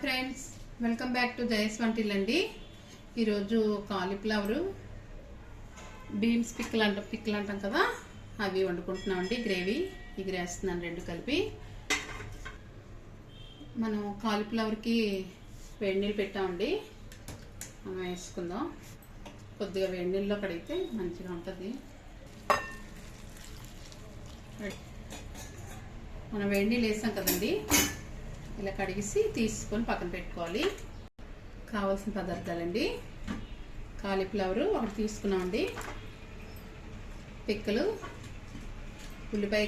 Friends, welcome back to Jaya svantaillu అండి. ఈరోజు cauliflower beans పిక్కలు అంటాం కదా, అవి వండుకుంటున్నాం అండి. గ్రేవీ ఎగిరేస్తున్నాను రెండు కలిపి. మనం కాలీఫ్లవర్కి వేడి నీళ్ళు పెట్టామండి, మనం వేసుకుందాం. కొద్దిగా వేడి నీళ్ళలో కడిగితే మంచిగా ఉంటుంది. మనం వేడి నీళ్ళు వేసాం కదండి, ఇలా కడిగేసి తీసుకొని పక్కన పెట్టుకోవాలి. కావాల్సిన పదార్థాలండి: కాలీఫ్లవర్ ఒకటి తీసుకున్నామండి, పిక్కలు, ఉల్లిపాయ,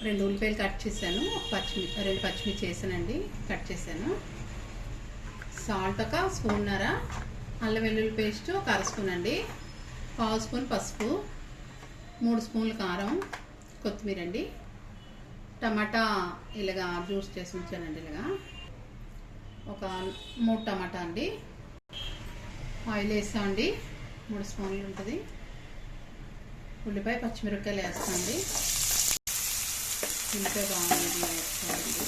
2 ఉల్లిపాయలు కట్ చేశాను, 2 పచ్చిమిర్చి వేసానండి, కట్ చేశాను. సాల్ట్ ఒక స్పూన్నర, అల్లం వెల్లుల్లి పేస్ట్ ఒక అర స్పూన్ అండి, 1/2 స్పూన్ పసుపు, 3 స్పూన్లు కారం, కొత్తిమీర అండి, టమాటా ఇలాగా జ్యూస్ చేసి ఉంచానండి. ఇలాగా ఒక 3 టమాటా అండి. ఆయిల్ వేస్తామండి, 3 స్పూన్లు ఉంటుంది. ఉల్లిపాయ పచ్చిమిరపకాయలు వేస్తామండి. ఉల్లిపాయ బాగా వేస్తామండి.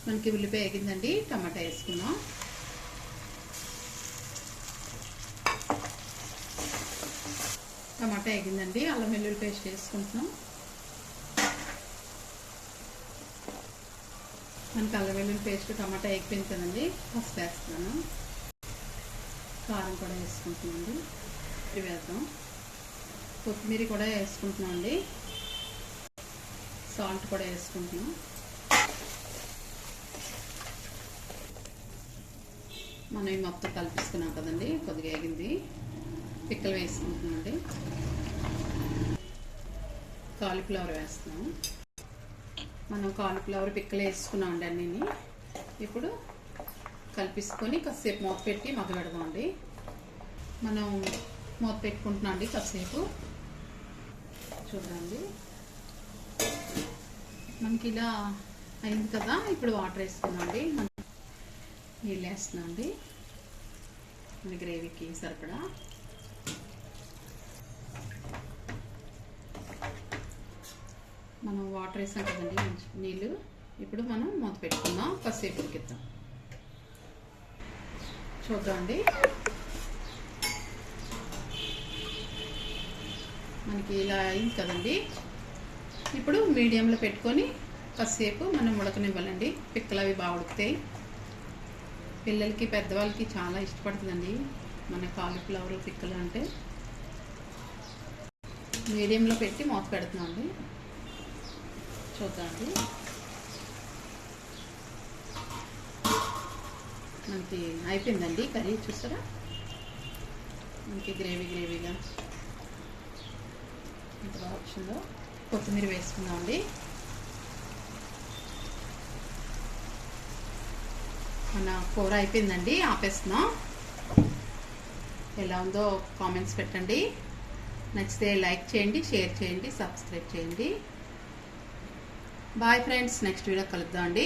మనకి ఉల్లిపాయ ఎగిందండి, టమాటా వేసుకుందాం. టమాటా ఎగిందండి, అల్లం వెల్లుల్లి పేస్ట్ వేసుకుంటున్నాం. మనకి అల్లం వెల్లుల్లి పేస్ట్ టమాటా ఎగిపోయింది కదండి, ఫస్ట్ వేస్తున్నాను. కారం కూడా వేసుకుంటున్నామండి, ఇది వేద్దాం. కొత్తిమీర కూడా వేసుకుంటున్నాం అండి, సాల్ట్ కూడా వేసుకుంటున్నాం. మనం ఈ మొత్తం కలిపిస్తున్నాం కదండి, కొద్దిగా ఎగింది. పిక్కలు వేసుకుంటున్నాం అండి, కాలీఫ్లవర్ వేస్తున్నాం. మనం కాలీఫ్లవర్ పిక్కలు వేసుకున్నాం అండి అన్నీ. ఇప్పుడు కలిపిసుకొని కాసేపు మూత పెట్టి మగ్గబెడదామండి. మనం మూత పెట్టుకుంటున్నాం అండి కాసేపు. చూడండి, మనకి ఇలా అయింది కదా. ఇప్పుడు వాటర్ వేసుకున్నాం అండి, నీళ్ళు వేస్తున్నాం అండి మన గ్రేవీకి సరిపడా. మనం వాటర్ వేసాం కదండి, మంచి నీళ్ళు. ఇప్పుడు మనం మూత పెట్టుకుందాం, కాసేపు ఉడికిద్దాం. చూద్దామండి, మనకి ఇలా అయింది కదండి. ఇప్పుడు మీడియంలో పెట్టుకొని కాసేపు మనం ఉడకనివ్వాలండి. పిక్కలు అవి బాగా ఉడుకుతాయి. పిల్లలకి పెద్దవాళ్ళకి చాలా ఇష్టపడుతుందండి మన కాలీఫ్లవర్ పిక్కలు అంటే. మీడియంలో పెట్టి మూత పెడుతున్నాం అండి. చూద్దామండి, మనకి అయిపోయిందండి కర్రీ. చూసారా, మనకి గ్రేవీగా ఎంత బాగా వచ్చిందో. కొత్తిమీర వేసుకుందామండి. మన కూర అయిపోయిందండి, ఆపేస్తున్నాం. ఎలా ఉందో కామెంట్స్ పెట్టండి. నచ్చితే లైక్ చేయండి, షేర్ చేయండి, సబ్స్క్రైబ్ చేయండి. బాయ్ ఫ్రెండ్స్, నెక్స్ట్ వీడియో కలుద్దాం అండి.